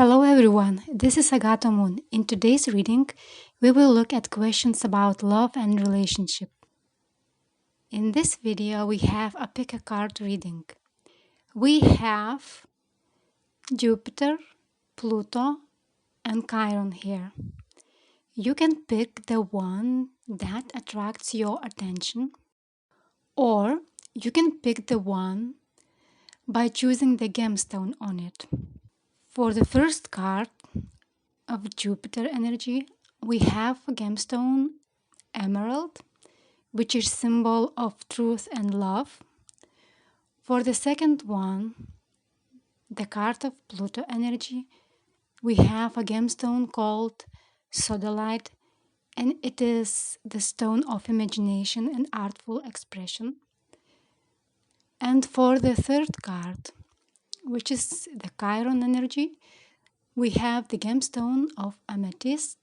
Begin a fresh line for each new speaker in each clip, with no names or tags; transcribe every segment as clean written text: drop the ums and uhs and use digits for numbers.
Hello everyone, this is Agata Moon. In today's reading, we will look at questions about love and relationship. In this video, we have a pick a card reading. We have Jupiter, Pluto, and Chiron here. You can pick the one that attracts your attention, or you can pick the one by choosing the gemstone on it. For the first card of Jupiter energy, we have a gemstone emerald, which is symbol of truth and love. For the second one, the card of Pluto energy, we have a gemstone called sodalite, and it is the stone of imagination and artful expression. And for the third card, which is the Chiron energy, we have the gemstone of amethyst,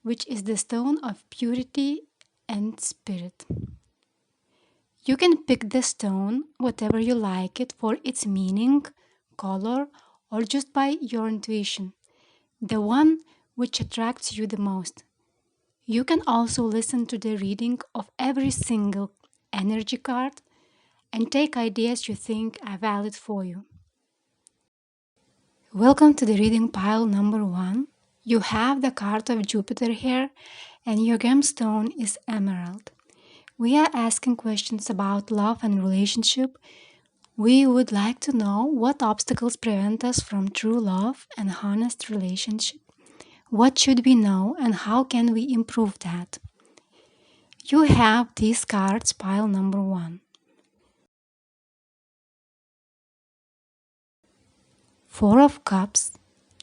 which is the stone of purity and spirit. You can pick the stone, whatever you like it, for its meaning, color, or just by your intuition, the one which attracts you the most. You can also listen to the reading of every single energy card and take ideas you think are valid for you. Welcome to the reading pile number 1. You have the card of Jupiter here, and your gemstone is emerald. We are asking questions about love and relationship. We would like to know what obstacles prevent us from true love and honest relationship. What should we know and how can we improve that? You have these cards, pile number 1. 4 of Cups,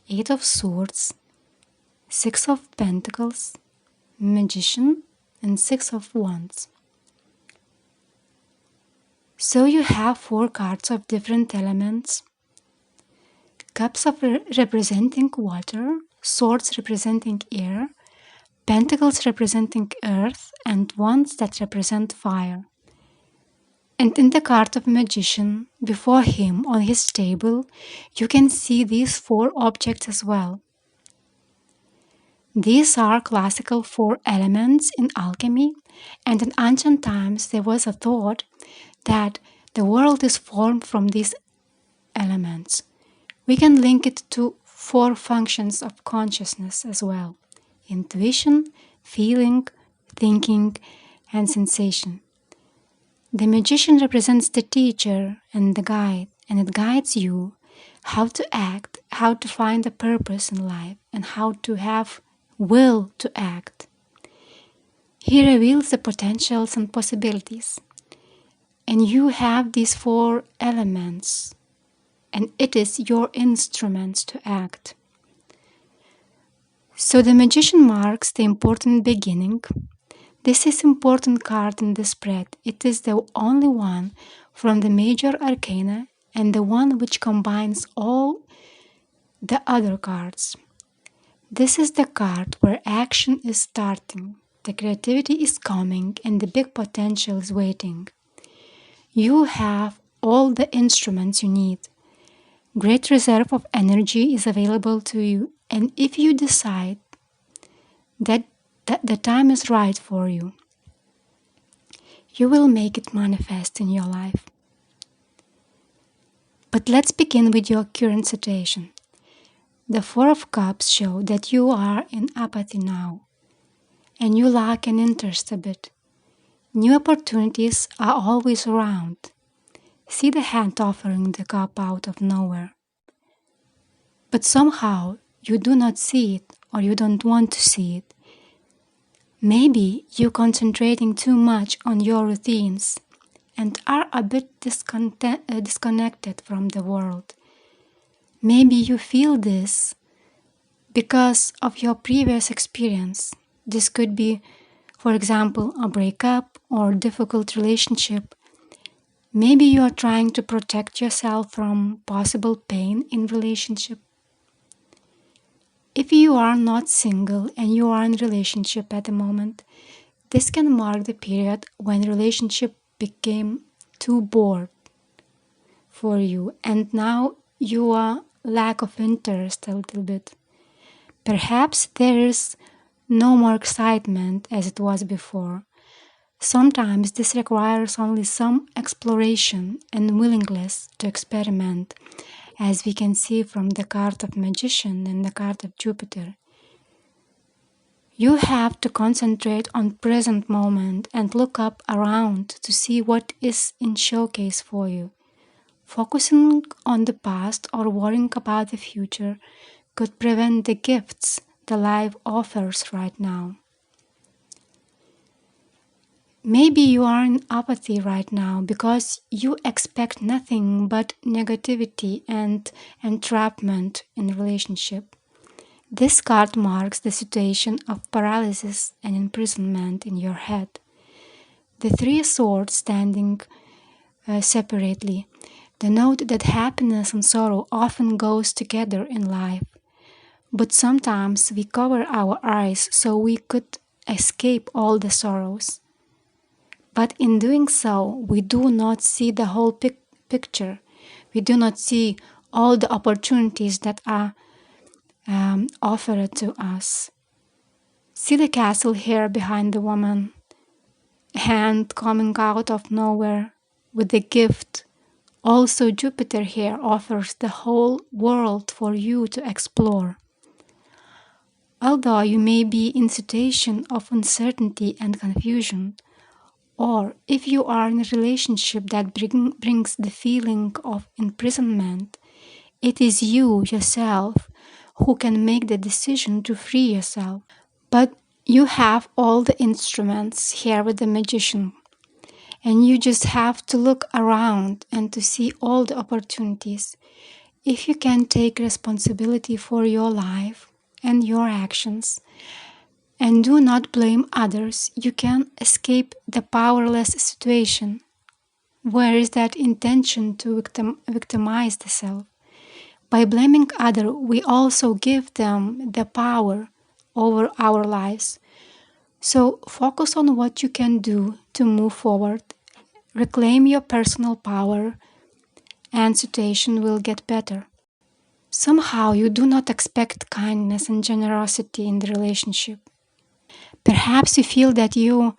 8 of Swords, 6 of Pentacles, Magician, and 6 of Wands. So you have 4 cards of different elements. Cups representing water, swords representing air, pentacles representing earth, and wands that represent fire. And in the card of Magician, before him on his table, you can see these 4 objects as well. These are classical 4 elements in alchemy, and in ancient times there was a thought that the world is formed from these elements. We can link it to 4 functions of consciousness as well: intuition, feeling, thinking, and sensation. The Magician represents the teacher and the guide, and it guides you how to act, how to find a purpose in life, and how to have will to act. He reveals the potentials and possibilities. And you have these 4 elements, and it is your instruments to act. So the Magician marks the important beginning. This is important card in the spread. It is the only one from the major arcana and the one which combines all the other cards. This is the card where action is starting, the creativity is coming, and the big potential is waiting. You have all the instruments you need. Great reserve of energy is available to you, and if you decide that the time is right for you, you will make it manifest in your life. But let's begin with your current situation. The 4 of Cups show that you are in apathy now, and you lack an interest a bit. New opportunities are always around. See the hand offering the cup out of nowhere. But somehow you do not see it, or you don't want to see it. Maybe you're concentrating too much on your routines and are a bit disconnected from the world. Maybe you feel this because of your previous experience. This could be, for example, a breakup or difficult relationship. Maybe you are trying to protect yourself from possible pain in relationship. If you are not single and you are in relationship at the moment, this can mark the period when relationship became too bored for you, and now you are lack of interest a little bit. Perhaps there is no more excitement as it was before. Sometimes this requires only some exploration and willingness to experiment, as we can see from the card of Magician and the card of Jupiter. You have to concentrate on present moment and look up around to see what is in showcase for you. Focusing on the past or worrying about the future could prevent the gifts the life offers right now. Maybe you are in apathy right now because you expect nothing but negativity and entrapment in relationship. This card marks the situation of paralysis and imprisonment in your head. The three swords standing separately denote that happiness and sorrow often goes together in life. But sometimes we cover our eyes so we could escape all the sorrows. But in doing so, we do not see the whole picture. We do not see all the opportunities that are offered to us. See the castle here behind the woman, hand coming out of nowhere with the gift. Also, Jupiter here offers the whole world for you to explore. Although you may be in a situation of uncertainty and confusion, or if you are in a relationship that brings the feeling of imprisonment, it is you yourself who can make the decision to free yourself. But you have all the instruments here with the Magician, and you just have to look around and to see all the opportunities. If you can take responsibility for your life and your actions, and do not blame others, you can escape the powerless situation. Where is that intention to victimize the self? By blaming others, we also give them the power over our lives. So focus on what you can do to move forward, reclaim your personal power, and situation will get better. Somehow you do not expect kindness and generosity in the relationship. Perhaps you feel that you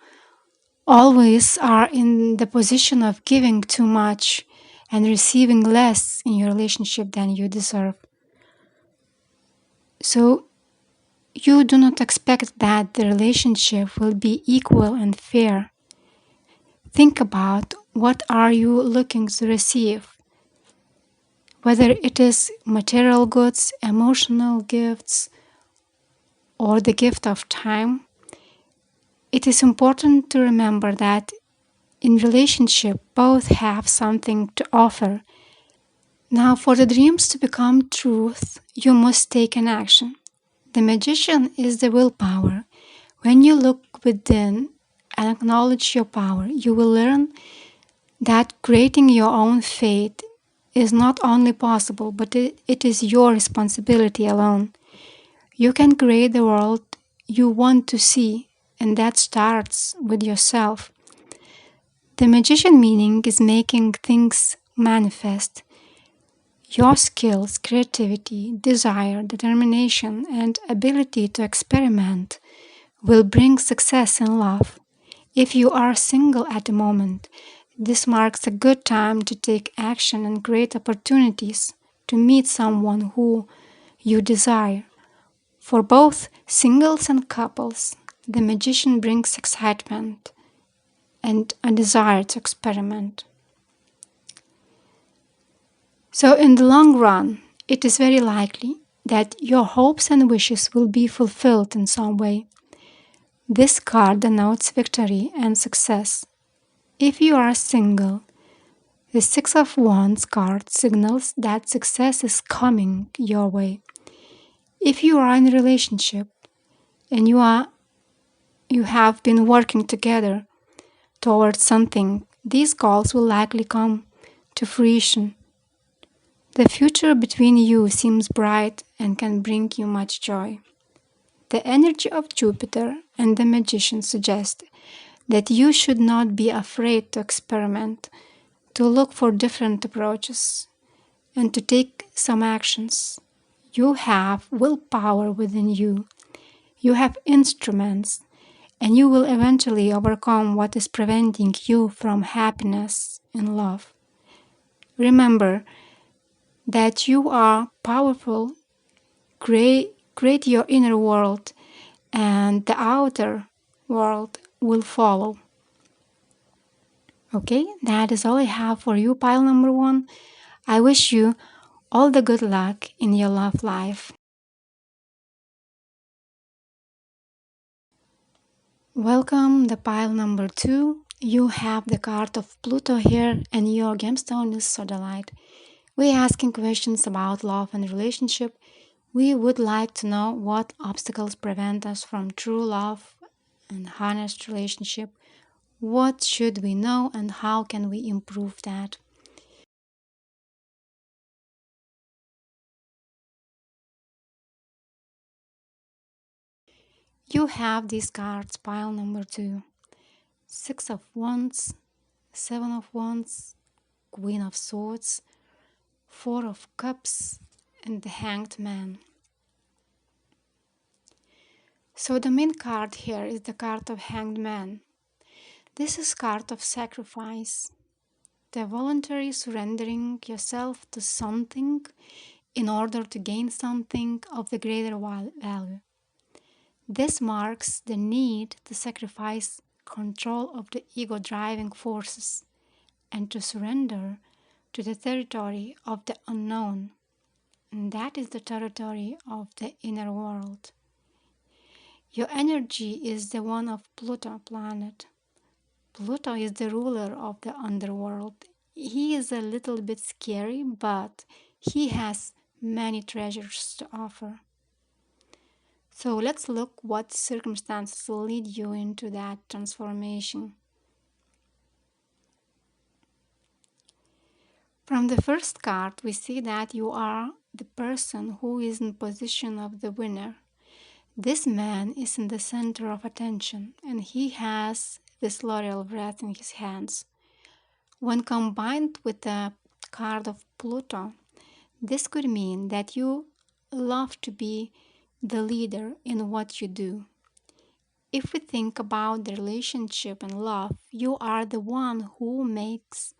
always are in the position of giving too much and receiving less in your relationship than you deserve. So you do not expect that the relationship will be equal and fair. Think about what are you looking to receive, whether it is material goods, emotional gifts, or the gift of time. It is important to remember that in relationship, both have something to offer. Now, for the dreams to become truth, you must take an action. The Magician is the willpower. When you look within and acknowledge your power, you will learn that creating your own fate is not only possible, but it is your responsibility alone. You can create the world you want to see, and that starts with yourself. The Magician meaning is making things manifest. Your skills, creativity, desire, determination, and ability to experiment will bring success in love. If you are single at the moment, this marks a good time to take action and create opportunities to meet someone who you desire. For both singles and couples, the Magician brings excitement and a desire to experiment. So in the long run, it is very likely that your hopes and wishes will be fulfilled in some way. This card denotes victory and success. If you are single, the Six of Wands card signals that success is coming your way. If you are in a relationship and you have been working together towards something, these goals will likely come to fruition. The future between you seems bright and can bring you much joy. The energy of Jupiter and the Magician suggest that you should not be afraid to experiment, to look for different approaches. and to take some actions. You have willpower within you. You have instruments, and you will eventually overcome what is preventing you from happiness and love. Remember that you are powerful. Create your inner world, and the outer world will follow. Okay, that is all I have for you, pile number one. I wish you all the good luck in your love life. Welcome, the pile number two. You have the card of Pluto here, and your gemstone is sodalite. We're asking questions about love and relationship. We would like to know what obstacles prevent us from true love and honest relationship. What should we know and how can we improve that? You have these cards, pile number two. Six of Wands, Seven of Wands, Queen of Swords, Four of Cups, and the Hanged Man. So the main card here is the card of Hanged Man. This is card of sacrifice, the voluntary surrendering yourself to something in order to gain something of the greater value. This marks the need to sacrifice control of the ego driving forces and to surrender to the territory of the unknown, and that is the territory of the inner world. Your energy is the one of Pluto planet. Pluto is the ruler of the underworld. He is a little bit scary, but he has many treasures to offer. So let's look what circumstances will lead you into that transformation. From the first card, we see that you are the person who is in position of the winner. This man is in the center of attention, and he has this laurel wreath in his hands. When combined with the card of Pluto, this could mean that you love to be the leader in what you do. If we think about the relationship and love, you are the one who makes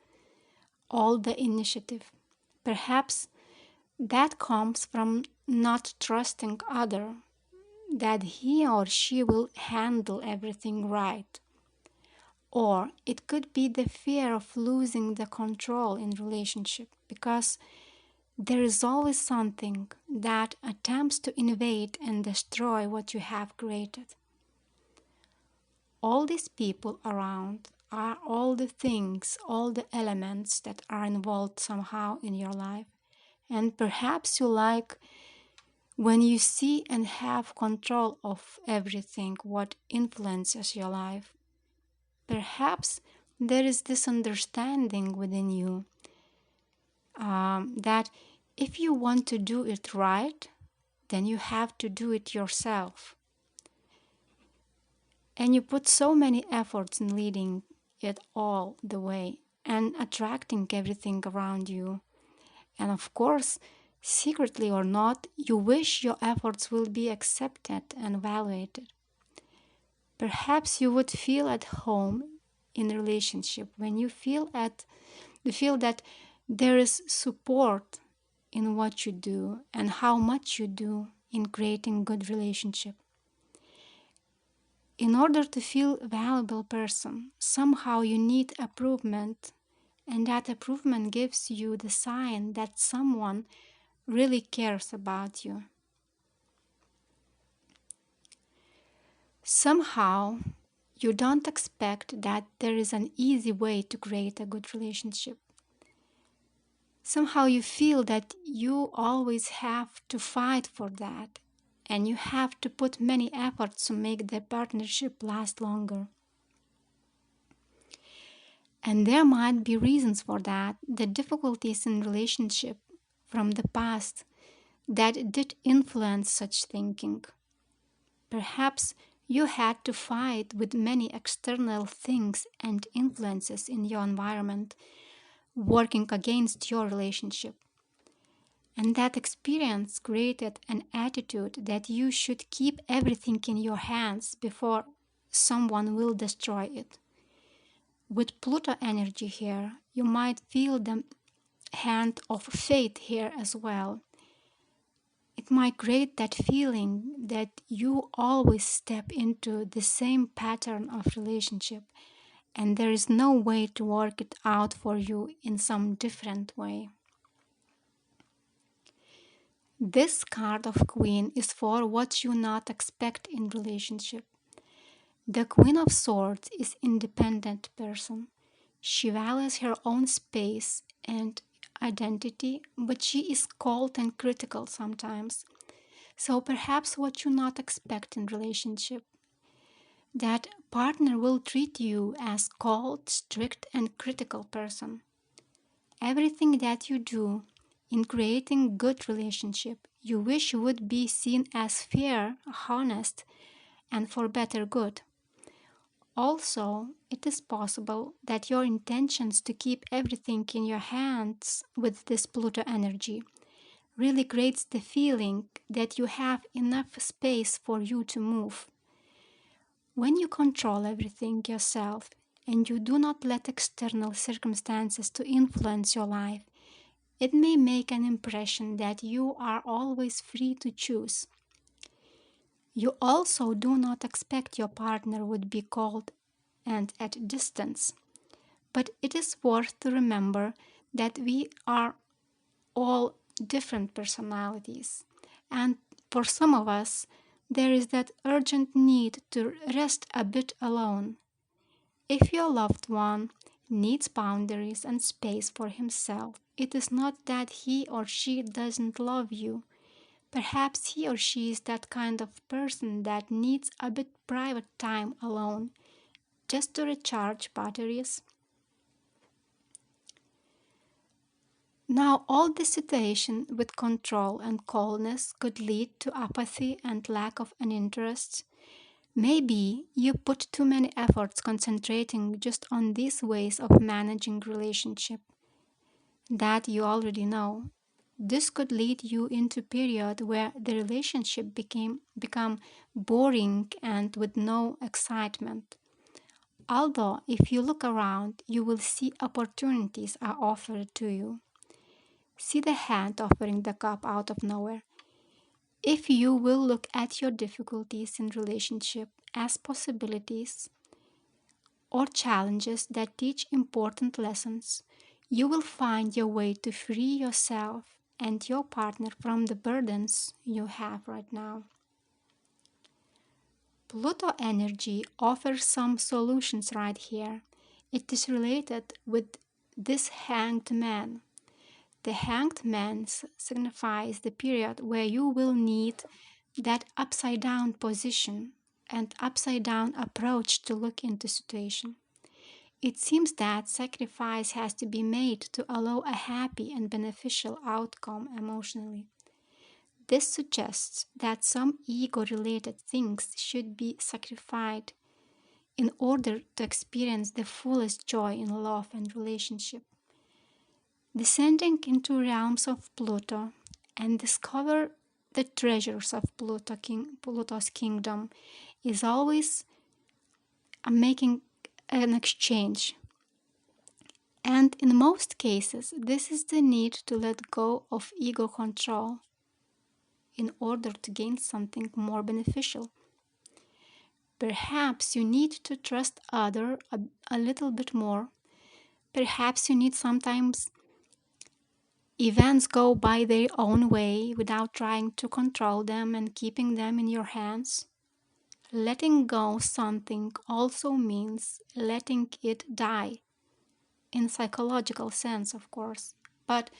all the initiative. Perhaps that comes from not trusting other, that he or she will handle everything right. Or it could be the fear of losing the control in relationship, because there is always something that attempts to invade and destroy what you have created. All these people around are all the things, all the elements that are involved somehow in your life. And perhaps you like when you see and have control of everything what influences your life. Perhaps there is this understanding within you that if you want to do it right, then you have to do it yourself. And you put so many efforts in leading it all the way and attracting everything around you. And of course, secretly or not, you wish your efforts will be accepted and evaluated. Perhaps you would feel at home in a relationship when you feel that there is support in what you do and how much you do in creating good relationship. In order to feel a valuable person, somehow you need approval, and that approval gives you the sign that someone really cares about you. Somehow you don't expect that there is an easy way to create a good relationship. Somehow you feel that you always have to fight for that, and you have to put many efforts to make the partnership last longer. And there might be reasons for that, the difficulties in relationship from the past that did influence such thinking. Perhaps you had to fight with many external things and influences in your environment working against your relationship. And that experience created an attitude that you should keep everything in your hands before someone will destroy it. With Pluto energy here, you might feel the hand of fate here as well. It might create that feeling that you always step into the same pattern of relationship and there is no way to work it out for you in some different way. This card of Queen is for what you not expect in relationship. The Queen of Swords is independent person. She values her own space and identity, but she is cold and critical sometimes. So perhaps what you not expect in relationship, that partner will treat you as cold, strict and critical person. Everything that you do in creating good relationship, you wish would be seen as fair, honest and for better good. Also, it is possible that your intentions to keep everything in your hands with this Pluto energy really creates the feeling that you have enough space for you to move. When you control everything yourself and you do not let external circumstances to influence your life, it may make an impression that you are always free to choose. You also do not expect your partner would be cold and at distance. But it is worth to remember that we are all different personalities. And for some of us, there is that urgent need to rest a bit alone. If your loved one needs boundaries and space for himself, it is not that he or she doesn't love you. Perhaps he or she is that kind of person that needs a bit private time alone just to recharge batteries. Now, all this situation with control and coldness could lead to apathy and lack of an interest. Maybe you put too many efforts concentrating just on these ways of managing relationship that you already know. This could lead you into a period where the relationship become boring and with no excitement. Although if you look around, you will see opportunities are offered to you. See the hand offering the cup out of nowhere. If you will look at your difficulties in relationship as possibilities or challenges that teach important lessons, you will find your way to free yourself and your partner from the burdens you have right now. Pluto energy offers some solutions right here. It is related with this hanged man. The hanged man signifies the period where you will need that upside down position and upside down approach to look into situation. It seems that sacrifice has to be made to allow a happy and beneficial outcome emotionally. This suggests that some ego-related things should be sacrificed in order to experience the fullest joy in love and relationship. Descending into realms of Pluto and discover the treasures of Pluto's kingdom is always making an exchange. And in most cases, this is the need to let go of ego control in order to gain something more beneficial. Perhaps you need to trust other a little bit more. Perhaps you need sometimes events go by their own way without trying to control them and keeping them in your hands. Letting go something also means letting it die, in psychological sense, of course. But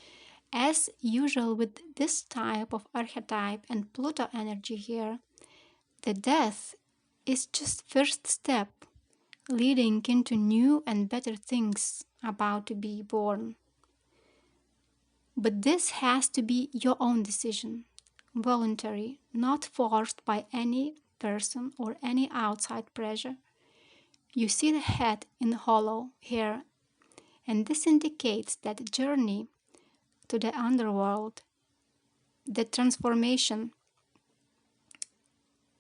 as usual with this type of archetype and Pluto energy here, the death is just first step leading into new and better things about to be born. But this has to be your own decision, voluntary, not forced by any person or any outside pressure. You see the head in hollow here, and this indicates that journey to the underworld the transformation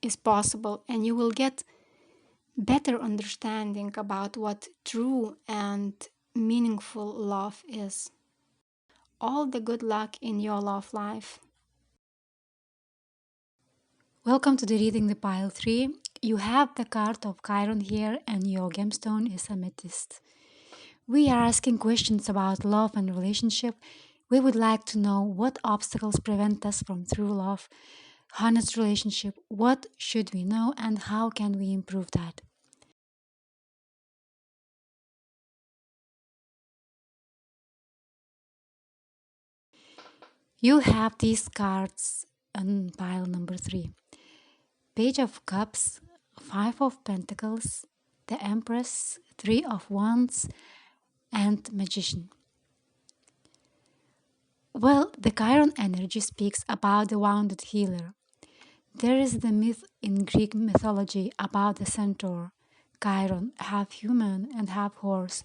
is possible, and you will get better understanding about what true and meaningful love is. All the good luck in your love life. Welcome to the reading the pile 3. You have the card of Chiron here and your gemstone is amethyst. We are asking questions about love and relationship. We would like to know what obstacles prevent us from true love, honest relationship, what should we know and how can we improve that. You have these cards on pile number 3. Page of Cups, 5 of Pentacles, the Empress, 3 of Wands, and Magician. Well, the Chiron energy speaks about the wounded healer. There is the myth in Greek mythology about the centaur, Chiron, half human and half horse,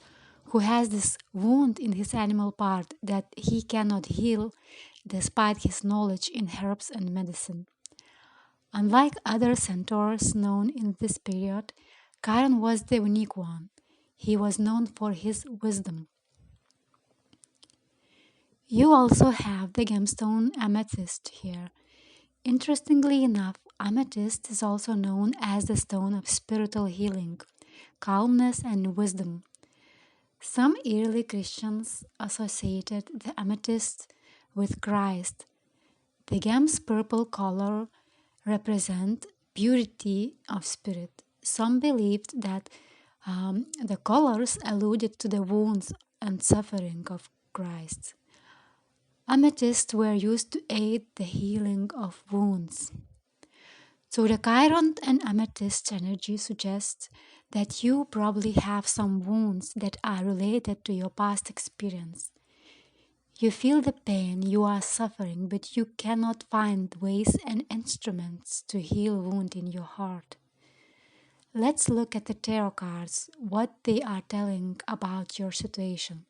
who has this wound in his animal part that he cannot heal despite his knowledge in herbs and medicine. Unlike other centaurs known in this period, Chiron was the unique one. He was known for his wisdom. You also have the gemstone amethyst here. Interestingly enough, amethyst is also known as the stone of spiritual healing, calmness, and wisdom. Some early Christians associated the amethyst with Christ. The gem's purple color represent purity of spirit. Some believed that the colors alluded to the wounds and suffering of Christ. Amethysts were used to aid the healing of wounds. So the Chiron and amethyst energy suggests that you probably have some wounds that are related to your past experience. You feel the pain you are suffering, but you cannot find ways and instruments to heal wound in your heart. Let's look at the tarot cards, what they are telling about your situation.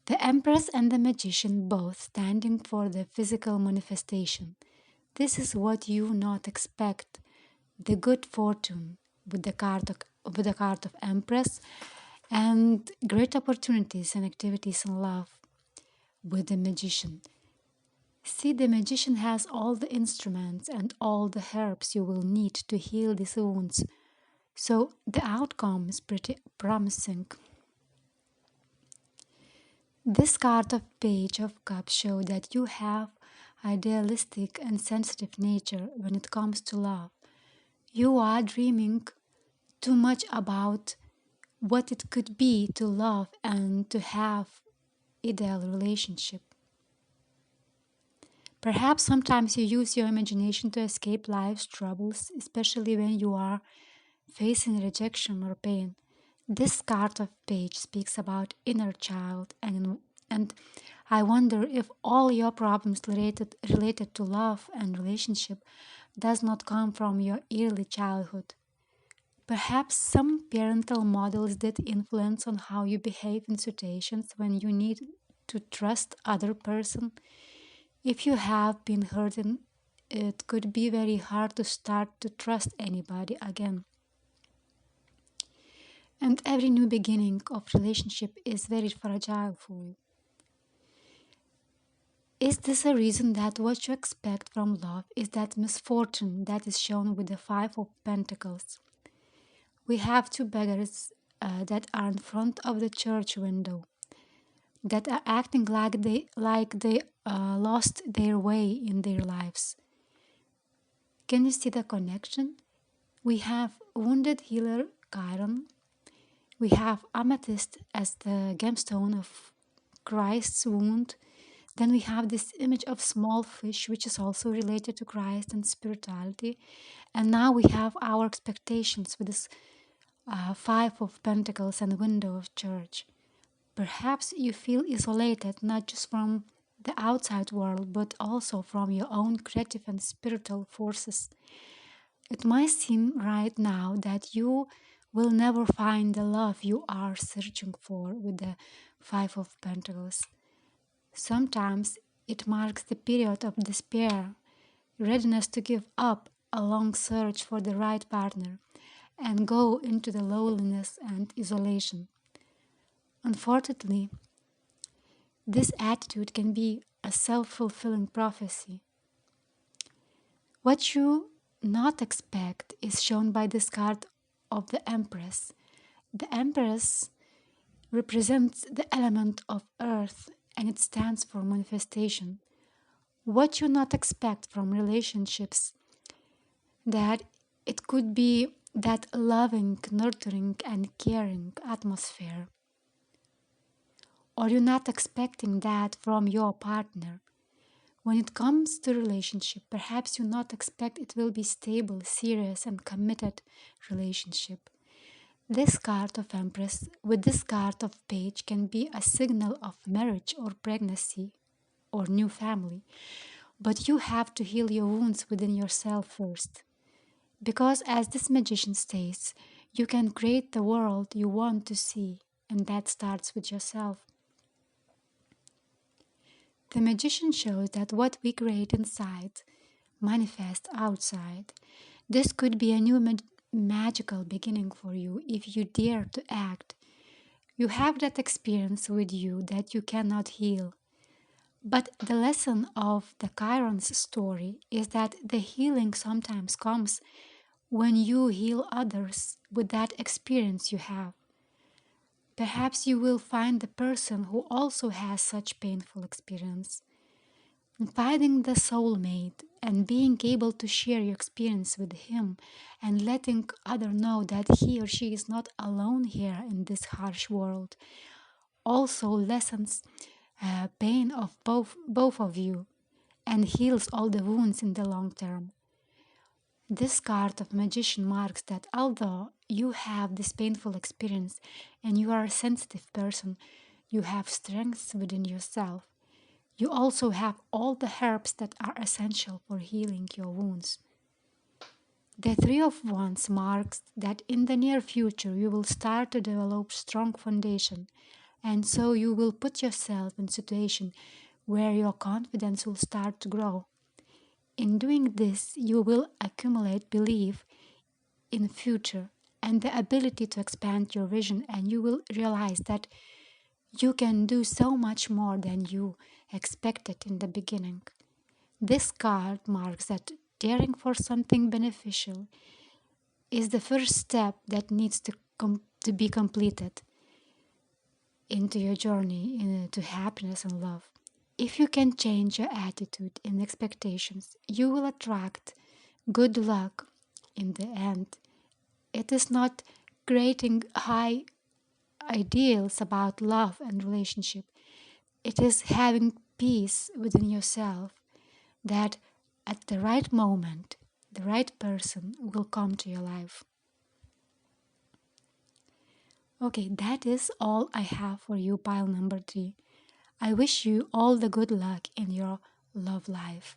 The Empress and the Magician both standing for the physical manifestation. This is what you not expect. The good fortune with the card of Empress and great opportunities and activities in love with the Magician. See, the Magician has all the instruments and all the herbs you will need to heal these wounds. So the outcome is pretty promising. This card of Page of Cups shows that you have idealistic and sensitive nature when it comes to love. You are dreaming too much about what it could be to love and to have ideal relationship. Perhaps sometimes you use your imagination to escape life's troubles, especially when you are facing rejection or pain. This card of Page speaks about inner child and I wonder if all your problems related to love and relationship does not come from your early childhood. Perhaps some parental models that influence on how you behave in situations when you need to trust other person. If you have been hurt, it could be very hard to start to trust anybody again. And every new beginning of relationship is very fragile for you. Is this a reason that what you expect from love is that misfortune that is shown with the Five of Pentacles? We have two beggars that are in front of the church window, that are acting like they lost their way in their lives. Can you see the connection? We have wounded healer Chiron. We have amethyst as the gemstone of Christ's wound. Then we have this image of small fish, which is also related to Christ and spirituality. And now we have our expectations with this Five of Pentacles and window of church. Perhaps you feel isolated not just from the outside world, but also from your own creative and spiritual forces. It might seem right now that you will never find the love you are searching for with the Five of Pentacles. Sometimes It marks the period of despair, readiness to give up a long search for the right partner and go into the loneliness and isolation. Unfortunately, this attitude can be a self-fulfilling prophecy. What you not expect is shown by this card of the Empress. The Empress represents the element of earth and it stands for manifestation. What you not expect from relationships, that it could be that loving, nurturing and caring atmosphere. Or you're not expecting that from your partner. When it comes to relationship, perhaps you not expect it will be stable, serious and committed relationship. This card of Empress with this card of Page can be a signal of marriage or pregnancy or new family. But you have to heal your wounds within yourself first. Because as this magician states, you can create the world you want to see, and that starts with yourself. The magician shows that what we create inside manifests outside. This could be a new magical beginning for you if you dare to act. You have that experience with you that you cannot heal. But the lesson of the Chiron's story is that the healing sometimes comes when you heal others with that experience you have. Perhaps you will find the person who also has such painful experience. And finding the soulmate and being able to share your experience with him and letting other know that he or she is not alone here in this harsh world also lessens pain of both of you and heals all the wounds in the long term. This card of magician marks that although you have this painful experience and you are a sensitive person, you have strengths within yourself. You also have all the herbs that are essential for healing your wounds. The Three of Wands marks that in the near future you will start to develop strong foundation, and so you will put yourself in a situation where your confidence will start to grow. In doing this, you will accumulate belief in the future and the ability to expand your vision, and you will realize that you can do so much more than you expected in the beginning. This card marks that daring for something beneficial is the first step that needs to be completed into your journey into happiness and love. If you can change your attitude and expectations, you will attract good luck in the end. It is not creating high ideals about love and relationship. It is having peace within yourself that at the right moment, the right person will come to your life. Okay, that is all I have for you, pile number 3. I wish you all the good luck in your love life.